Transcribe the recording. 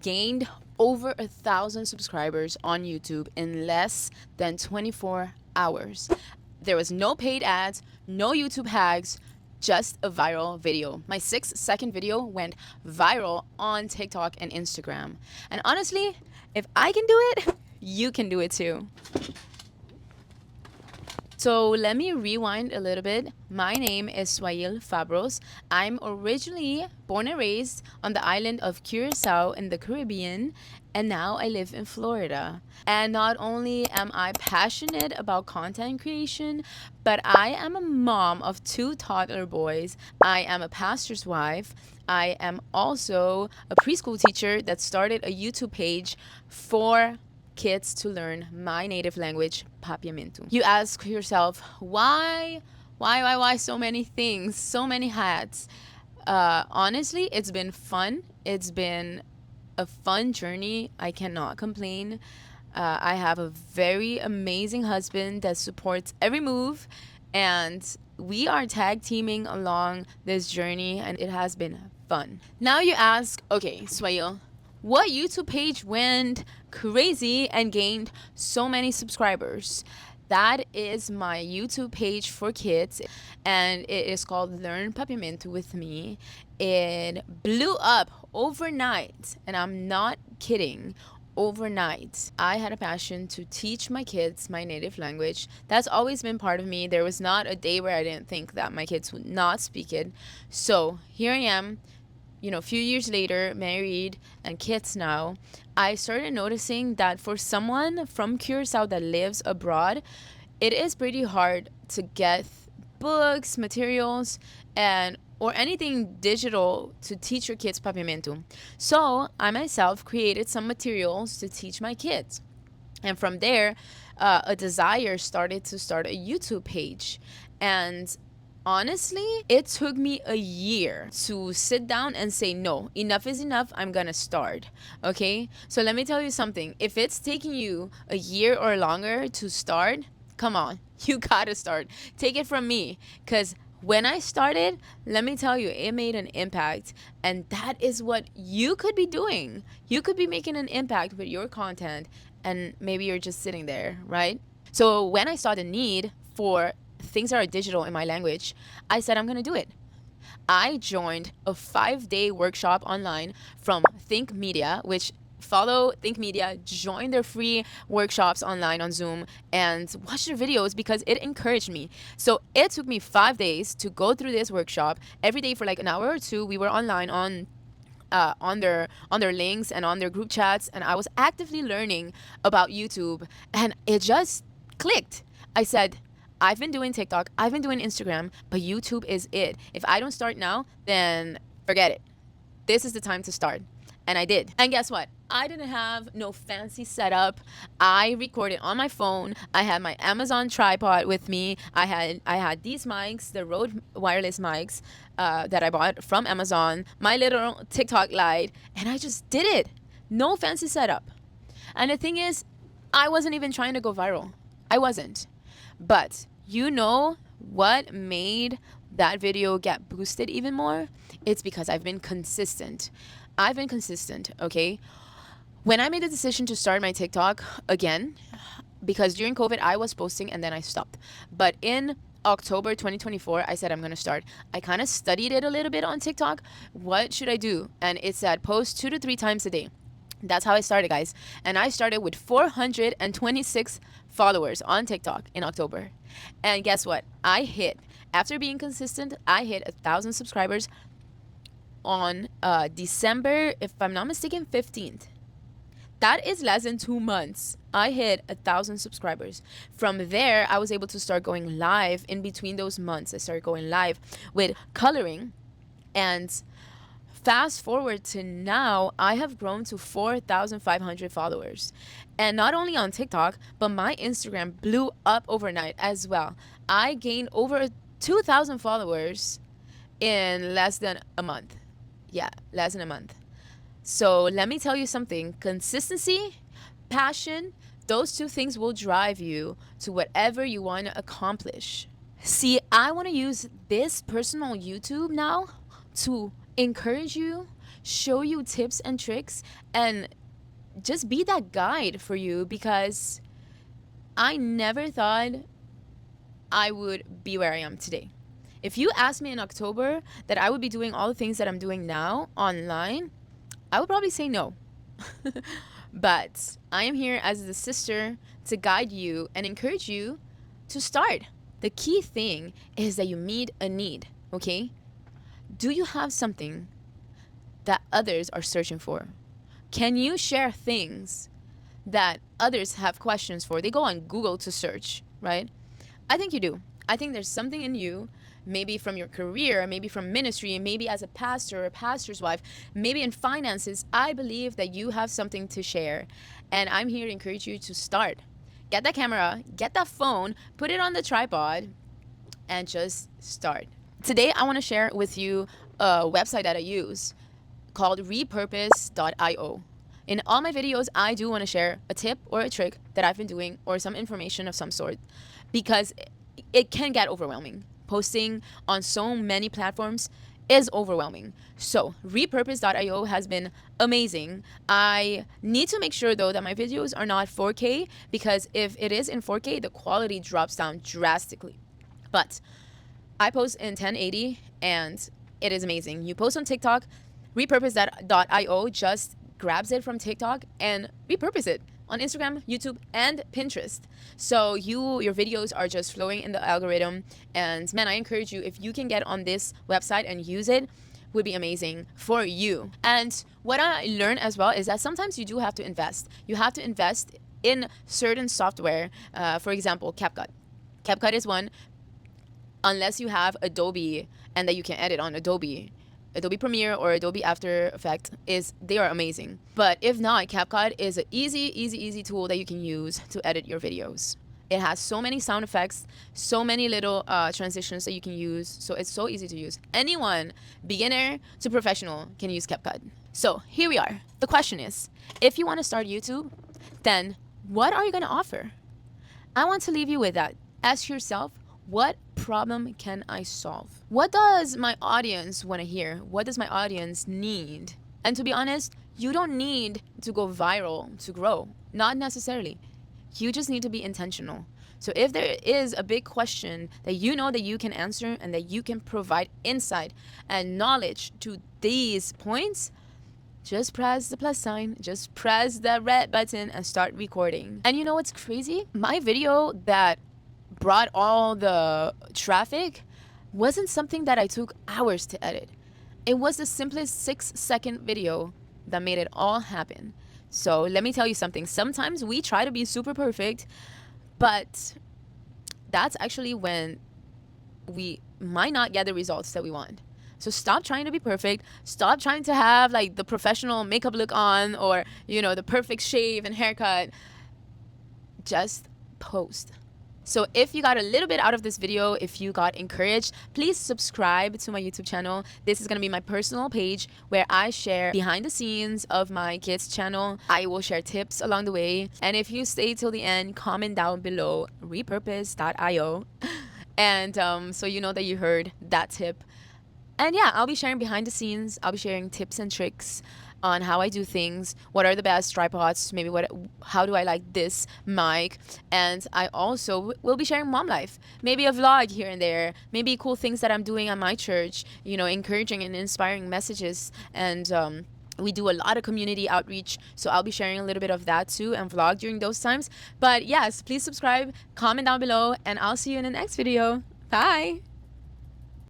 gained over 1,000 subscribers on YouTube in less than 24 hours. There was no paid ads, no YouTube hacks, just a viral video. My 6-second video went viral on TikTok and Instagram. And honestly, if I can do it, you can do it too. So let me rewind a little bit. My name is Swail Fabros. I'm originally born and raised on the island of Curaçao in the Caribbean, and now I live in Florida. And not only am I passionate about content creation, but I am a mom of 2 toddler boys. I am a pastor's wife. I am also a preschool teacher that started a YouTube page for kids to learn my native language, Papiamentu. You ask yourself, why so many things, so many hats? Honestly, it's been fun. It's been a fun journey. I cannot complain. I have a very amazing husband that supports every move, and we are tag teaming along this journey, and it has been fun. Now you ask, okay, Swail, what YouTube page went crazy and gained so many subscribers? That is my YouTube page for kids, and it is called Learn Papiamentu with Me. It blew up overnight, and I'm not kidding. Overnight, I had a passion to teach my kids my native language. That's always been part of me. There was not a day where I didn't think that my kids would not speak it. So here I am, a few years later, married and kids now. I started noticing that for someone from Curaçao that lives abroad, it is pretty hard to get books, materials, or anything digital to teach your kids Papiamentu. So I myself created some materials to teach my kids. And from there, a desire started to start a YouTube page. And honestly, it took me a year to sit down and say, no, enough is enough. I'm going to start. Okay. So let me tell you something. If it's taking you a year or longer to start, come on, you got to start. Take it from me. Because when I started, let me tell you, it made an impact. And that is what you could be doing. You could be making an impact with your content. And maybe you're just sitting there, right? So when I saw the need for things that are digital in my language, I said I'm going to do it. I joined a 5-day workshop online from Think Media, which follow Think Media, join their free workshops online on Zoom, and watch their videos because it encouraged me. So it took me 5 days to go through this workshop. Every day for like an hour or two, we were online on their links and on their group chats, and I was actively learning about YouTube, and it just clicked. I said, I've been doing TikTok, I've been doing Instagram, but YouTube is it. If I don't start now, then forget it. This is the time to start. And I did. And guess what? I didn't have no fancy setup. I recorded on my phone. I had my Amazon tripod with me. I had these mics, the Rode wireless mics that I bought from Amazon, my little TikTok light, and I just did it. No fancy setup. And the thing is, I wasn't even trying to go viral. I wasn't. But you know what made that video get boosted even more? It's because I've been consistent. Okay? When I made the decision to start my TikTok again, because during COVID I was posting and then I stopped. But in October 2024, I said I'm going to start. I kind of studied it a little bit on TikTok. What should I do? And it said post 2 to 3 times a day. That's how I started, guys. And I started with 426 followers on TikTok in October. And guess what? After being consistent, I hit 1,000 subscribers on December, if I'm not mistaken, 15th. That is less than 2 months. I hit 1,000 subscribers. From there, I was able to start going live in between those months. I started going live with coloring, and fast forward to now, I have grown to 4,500 followers. And not only on TikTok, but my Instagram blew up overnight as well. I gained over 2,000 followers in less than a month. Yeah, less than a month. So let me tell you something. Consistency, passion, those 2 things will drive you to whatever you want to accomplish. See, I want to use this personal YouTube now to encourage you, show you tips and tricks and just be that guide for you, because I never thought I would be where I am today. If you asked me in October that I would be doing all the things that I'm doing now online, I would probably say no. But I am here as the sister to guide you and encourage you to start. The key thing is that you meet a need, okay? Do you have something that others are searching for? Can you share things that others have questions for? They go on Google to search, right? I think you do. I think there's something in you, maybe from your career, maybe from ministry, maybe as a pastor or a pastor's wife, maybe in finances. I believe that you have something to share. And I'm here to encourage you to start. Get that camera, get that phone, put it on the tripod, and just start. Today, I want to share with you a website that I use called repurpose.io. In all my videos, I do want to share a tip or a trick that I've been doing or some information of some sort, because it can get overwhelming. Posting on so many platforms is overwhelming. So repurpose.io has been amazing. I need to make sure though that my videos are not 4K, because if it is in 4K, the quality drops down drastically. But I post in 1080 and it is amazing. You post on TikTok, repurpose.io just grabs it from TikTok and repurpose it on Instagram, YouTube, and Pinterest. So your videos are just flowing in the algorithm. And man, I encourage you, if you can get on this website and use it, would be amazing for you. And what I learned as well is that sometimes you do have to invest. You have to invest in certain software. For example, CapCut. CapCut is one. Unless you have Adobe and that you can edit on Adobe Premiere or Adobe After Effects, they are amazing. But if not, CapCut is an easy tool that you can use to edit your videos. It has so many sound effects, so many little transitions that you can use. So it's so easy to use. Anyone, beginner to professional, can use CapCut. So here we are. The question is, if you want to start YouTube, then what are you going to offer? I want to leave you with that. Ask yourself, what problem can I solve? What does my audience want to hear? What does my audience need? And to be honest, you don't need to go viral to grow. Not necessarily. You just need to be intentional. So if there is a big question that you know that you can answer and that you can provide insight and knowledge to these points, just press the plus sign, just press the red button and start recording. And you know what's crazy? My video that brought all the traffic wasn't something that I took hours to edit. It was the simplest 6-second video that made it all happen. So let me tell you something. Sometimes we try to be super perfect, but that's actually when we might not get the results that we want. So stop trying to be perfect. Stop trying to have like the professional makeup look on, or the perfect shave and haircut. Just post. So if you got a little bit out of this video, if you got encouraged, please subscribe to my YouTube channel. This is going to be my personal page where I share behind the scenes of my kids' channel. I will share tips along the way. And if you stay till the end, comment down below repurpose.io. And so you know that you heard that tip. And yeah, I'll be sharing behind the scenes. I'll be sharing tips and tricks on how I do things, what are the best tripods, maybe how do I like this mic. And I also will be sharing mom life, maybe a vlog here and there, maybe cool things that I'm doing at my church, encouraging and inspiring messages. And we do a lot of community outreach, so I'll be sharing a little bit of that too and vlog during those times. But yes, please subscribe, comment down below, and I'll see you in the next video. Bye.